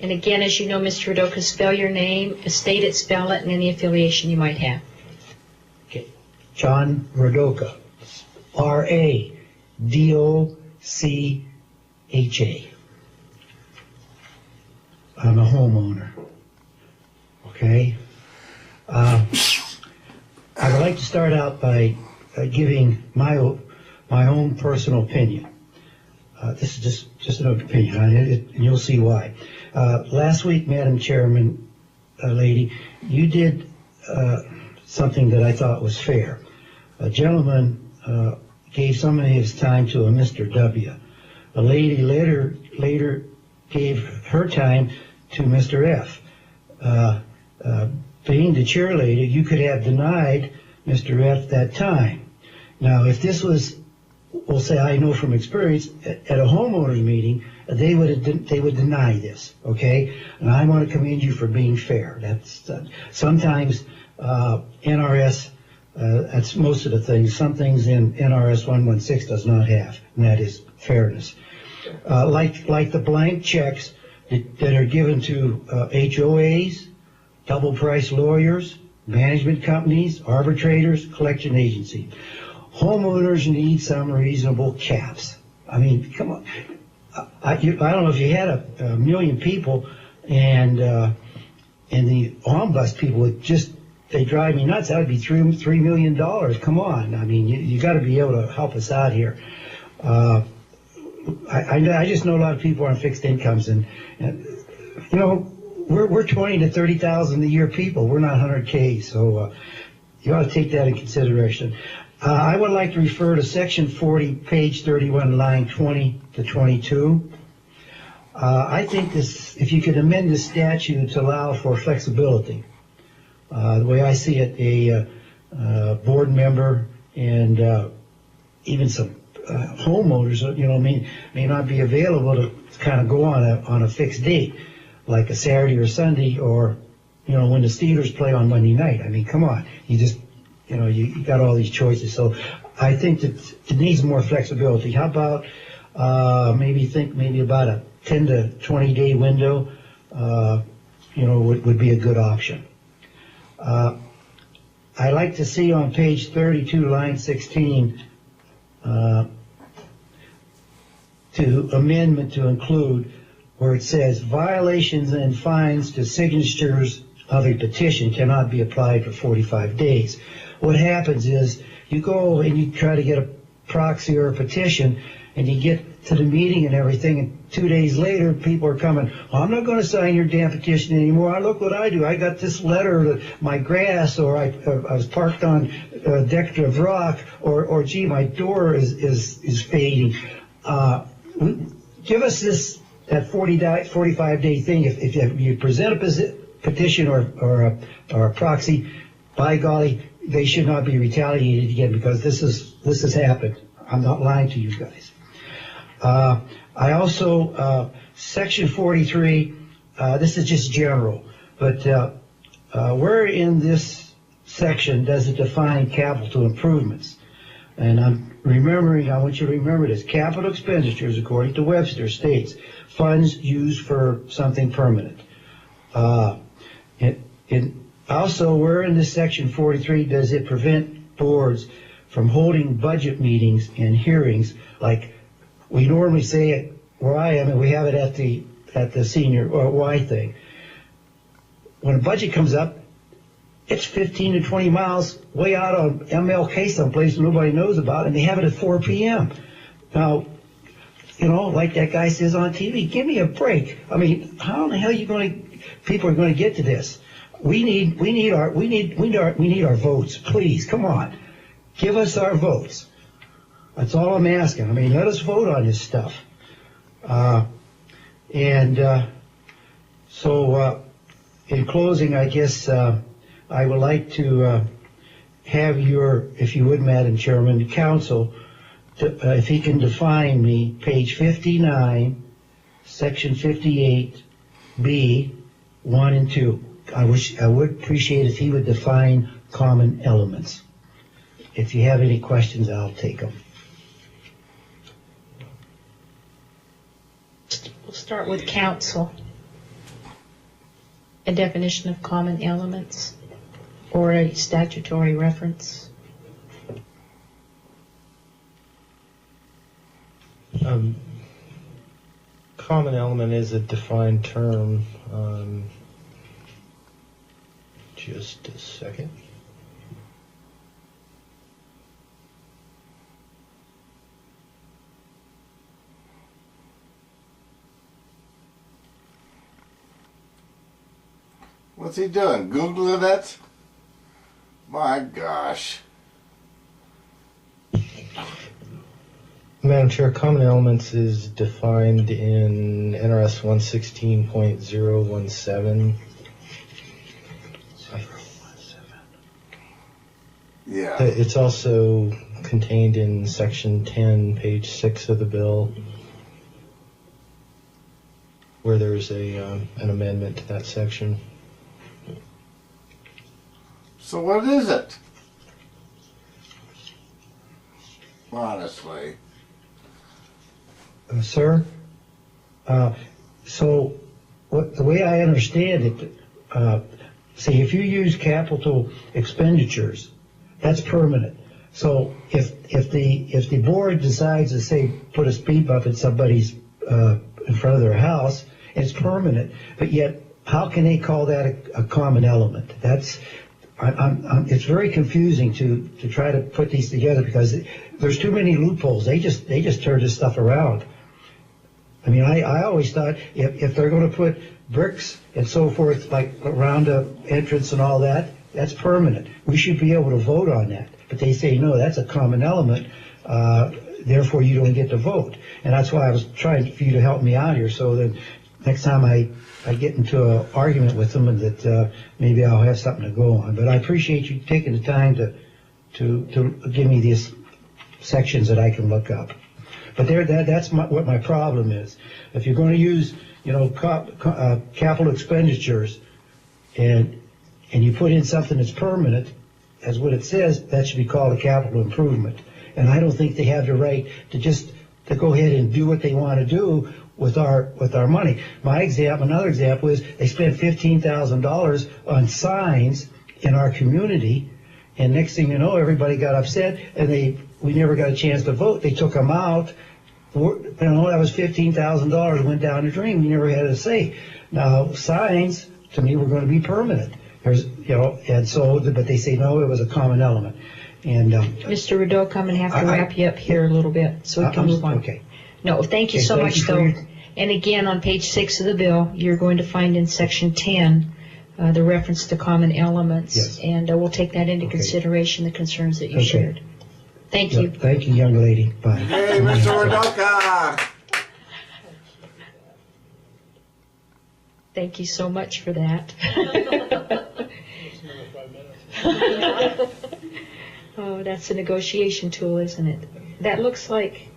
And again, as you know, Mr. Radoka, spell your name, state it, spell it, and any affiliation you might have. Okay. John Radoka. R-A-D-O-C-H-A. I'm a homeowner. Okay. I would like to start out by giving my own personal opinion. This is just an opinion, and you'll see why. Last week, Madam Chairman, lady, you did something that I thought was fair. A gentleman gave some of his time to a Mr. W. A lady later gave her time to Mr. F. Being the chair lady, you could have denied Mr. F that time. Now, if this was, we'll say, I know from experience, at a homeowners meeting, they would deny this, okay? And I want to commend you for being fair. That's sometimes NRS, that's most of the things. Some things in NRS 116 does not have, and that is fairness. Like the blank checks that are given to HOAs, double-price lawyers, management companies, arbitrators, collection agencies. Homeowners need some reasonable caps. I mean, come on. I don't know if you had a million people and the omnibus people would they drive me nuts. That would be $3 million. Come on. I mean, you got to be able to help us out here. I just know a lot of people on fixed incomes and you know, we're 20 to 30,000 a year people. We're not 100K, so you ought to take that in consideration. I would like to refer to Section 40, page 31, line 20 to 22. I think this, if you could amend the statute to allow for flexibility. The way I see it, a board member and even some homeowners, you know, may not be available to kind of go on a fixed date, like a Saturday or Sunday, or you know, when the Steelers play on Monday night. I mean, come on, you got all these choices. So I think that it needs more flexibility. How about maybe about a 10 to 20 day window? Would be a good option. I like to see on page 32, line 16, to amendment to include where it says violations and fines to signatures of a petition cannot be applied for 45 days. What happens is you go and you try to get a proxy or a petition and you get to the meeting and everything, and 2 days later people are coming, I'm not going to sign your damn petition anymore. Look what I do. I got this letter to my grass, or I was parked on decorative rock, or gee, my door is fading. Give us that 45-day thing. If you present a petition or a proxy, by golly, they should not be retaliated again, because this has happened. I'm not lying to you guys. I also, Section 43, this is just general, but where in this section does it define capital improvements? And I want you to remember this. Capital expenditures, according to Webster, states funds used for something permanent. Also, where in this Section 43 does it prevent boards from holding budget meetings and hearings like we normally say it where I am, and we have it at the senior or Y thing? When a budget comes up, it's 15 to 20 miles way out on MLK someplace nobody knows about, and they have it at 4 p.m. Now, like that guy says on TV, give me a break. I mean, how in the hell are people are going to get to this? We need our votes. Please, come on. Give us our votes. That's all I'm asking. I mean, let us vote on this stuff. So in closing, I guess I would like to have if you would, Madam Chairman, the council, if he can define me, page 59, section 58B, 1 and 2. I would appreciate if he would define common elements. If you have any questions, I'll take them. We'll start with council. a definition of common elements or a statutory reference? Common element is a defined term. Just a second. What's he doing? Googling it? My gosh. Madam Chair, common elements is defined in NRS 116.017. Yeah. It's also contained in Section 10, page 6 of the bill, where there's an amendment to that section. So what is it? Honestly. Sir? So the way I understand it, see, if you use capital expenditures, that's permanent. So if the board decides to say put a speed bump in somebody's in front of their house, it's permanent. But yet, how can they call that a common element? That's it's very confusing to try to put these together because there's too many loopholes. They just turn this stuff around. I mean, I always thought if they're going to put bricks and so forth, like around the entrance and all that, that's permanent. We should be able to vote on that. But they say, no, that's a common element, therefore you don't get to vote. And that's why I was trying for you to help me out here, so that next time I get into an argument with them and that maybe I'll have something to go on. But I appreciate you taking the time to give me these sections that I can look up. But that's what my problem is. If you're going to use, capital expenditures, and you put in something that's permanent, as what it says, that should be called a capital improvement. And I don't think they have the right to go ahead and do what they want to do with our money. Another example is they spent $15,000 on signs in our community, and next thing you know, everybody got upset, and we never got a chance to vote. They took them out. That was $15,000 went down the drain. We never had a say. Now, signs, to me, were going to be permanent. But they say, no, it was a common element. And Mr. Rideau, I'm going to have to wrap you up here a little bit so we can move on. Okay. No, thank you so much, though. And again, on page 6 of the bill, you're going to find in section 10 the reference to common elements. Yes. And we'll take that into consideration, the concerns that you shared. Thank you. Thank you, young lady. Bye. Hey, Mr. Radoka! Thank you so much for that. Oh, that's a negotiation tool, isn't it? That looks like